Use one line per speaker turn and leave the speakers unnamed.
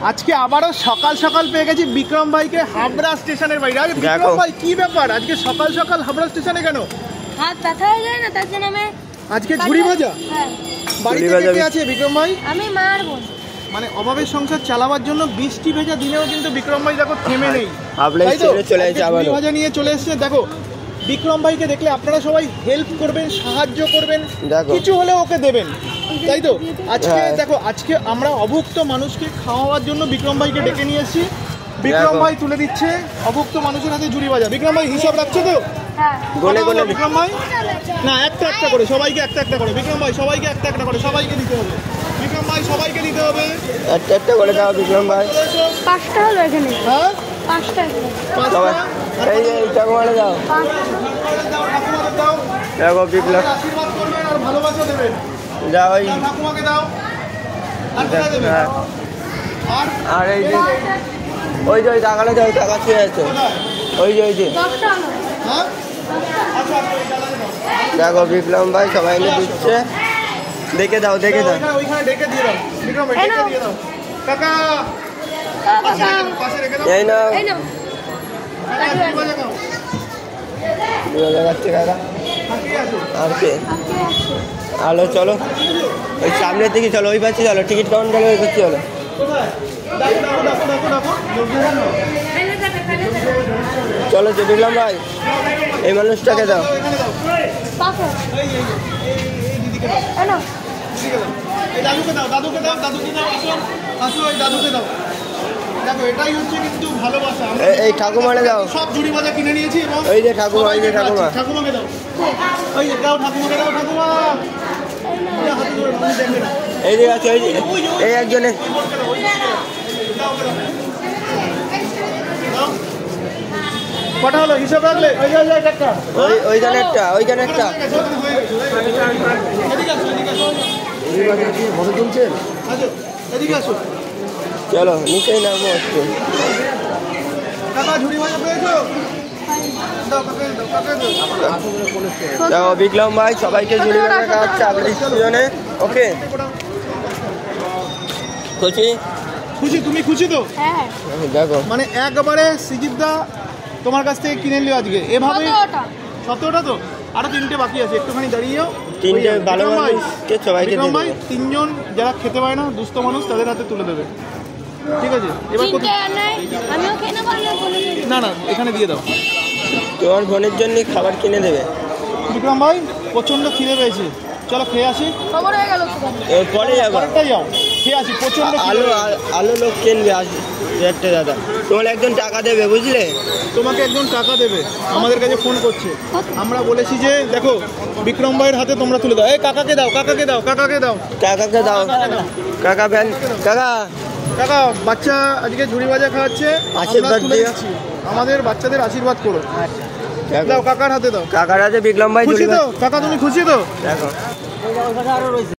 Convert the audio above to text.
আজকে আবারও সকাল সকাল পেয়ে গেছি বিক্রম ভাইকে হাবড়া স্টেশনের বাইরে। আরে বিক্রম ভাই কি ব্যাপার আজকে সকাল সকাল হাবড়া স্টেশনে কেন?
হাত ব্যথা হয়ে যায় না, তার জন্য আমি
আজকে ঝুড়ি ভাজা।
হ্যাঁ,
বাড়িতে কে আছে বিক্রম ভাই?
আমি মার বোন।
মানে অভাবের সংসার চালাবার জন্য বৃষ্টি ভেজা দিনেও কিন্তু বিক্রম ভাই দেখো থেমে নেই। ঝুড়ি ভাজা নিয়ে চলে এসেছে। দেখো বিক্রম ভাইকে দেখলে আপনারা সবাই হেল্প করবেন, সাহায্য করবেন, কিছু হলে ওকে দেবেন, তাই তো? আজকে দেখো আজকে আমরা অভুক্ত মানুষকে খাওয়াবার জন্য বিক্রম ভাইকে ডেকে নিয়ে এসেছি। বিক্রম ভাই তুলে দিচ্ছে অভুক্ত মানুষের হাতে ঝুড়ি ভাজা। বিক্রম ভাই হিসাব রাখছো তো? বিক্রম ভাই না, একটা একটা করে সবাইকে একটা একটা করে। বিক্রম ভাই সবাইকে একটা একটা করে সবাইকে দিতে হবে। বিক্রম ভাই সবাইকে দিতে হবে একটা একটা করে দাও। বিক্রম ভাই
5টা হলো এখানে। হ্যাঁ 5টা
এই যে এইটা করে দাও। দেখো বিপ্লব আশীর্বাদ করবেন আর ভালোবাসা দেবেন। যাও এই ঠাকুমাকে দাও। আর কোথায় দেবেন? আর এই যে ওই যে ওই টাকাটা দাও, টাকা ছুঁয়ে আছে ওই যে
10টা হলো।
হ্যাঁ আচ্ছা
দেখো বিপ্লব ভাই সবাই মিলে দিচ্ছে, দেখে দাও দেখে দাও।
ওইখানে ডেকে দিয়ে দাও। বিক্রম ভাই ডেকে দিয়ে দাও। কাকা পাশে রেখে দাও।
এই নাও
এই নাও
দেখাচ্ছে কাকা। আর কে আলো চলো ওই সামনের দিকে চলো, ওই পাশে চলো, টিকিট কাউন্টারে ওই পাশে চলো। চলো তো বিপ্লব ভাই এই মানুষটাকে দাও।
দাদুকে দাও, দাদুকে দাও, দাদুকে দাও। আসো ওই দাদুকে দাও। দেখো এটাই হচ্ছে কিন্তু ভালোবাসা।
এই ঠাকুমারে দাও।
সব ঝুড়ি ভাজা কিনে নিয়েছি এবং
ওই যে ঠাকুমা, ওই যে ঠাকুমা,
ঠাকুমাকে দাও। ওই যে দাও ঠাকুমাকে দাও। ঠাকুমা
এই যে আছে, ওই যে এই একজনে
কটা হলো হিসাব রাখলে?
ওইখানে একটা, ওইখানে একটা।
এদিকে আসো।
চলো নিচেই নামো একটু।
কাকা ঝুড়ি ভাজা পেয়েছো?
দেখো বিক্রম ভাই সবাইকে ঝুড়ি ভাজা খাওয়াচ্ছে আগের সিজনে। ওকে খুশি?
খুশি? তুমি খুশি তো?
হ্যাঁ
দেখো
মানে একবারে সিজিদদা তোমার কাছ থেকে কিনে নিল আজকে এভাবে 17টা তো আরো 3টে বাকি আছে, একটুখানি দাঁড়িয়েও
3টে ভালো মানুষকে সবাইকে দিয়ে দেবে।
3জন যারা খেতে পায় না দুস্থ মানুষ তাদের হাতে তুলে দেবে, ঠিক আছে? এবার
আমিও খেয়ে নেবো।
না না এখানে দিয়ে দাও।
তোমার বোনের জন্য খাবার কিনে দেবে।
বিক্রম ভাই প্রচন্ড খিদে পেয়েছে, চলো খেয়ে আসি।
খবর হয়ে গেল
পরে যাবো,
পরেরটাই যাও, খেয়ে আসি। প্রচন্ড
আলো লোক কিনবে একটা দাদা, তোমার একজন টাকা দেবে বুঝলে?
তোমাকে একজন টাকা দেবে, আমাদের কাছে ফোন করছে। আমরা বলেছি যে দেখো বিক্রম ভাইয়ের হাতে তোমরা তুলে দাও। এই কাকাকে দাও, কাকাকে দাও, কাকাকে দাও,
কাকাকে দাও। কাকা ভ্যান কাকা
কাকা বাচ্চা আজকে ঝুড়ি ভাজা খাওয়াচ্ছে,
আশীর্বাদ দিও।
আমাদের বাচ্চাদের আশীর্বাদ করো। দাও কাকার হাতে দাও।
কাকার হাতে বিক্রম ভাই
খুশি তো? কাকা তুমি খুশি তো?
দেখো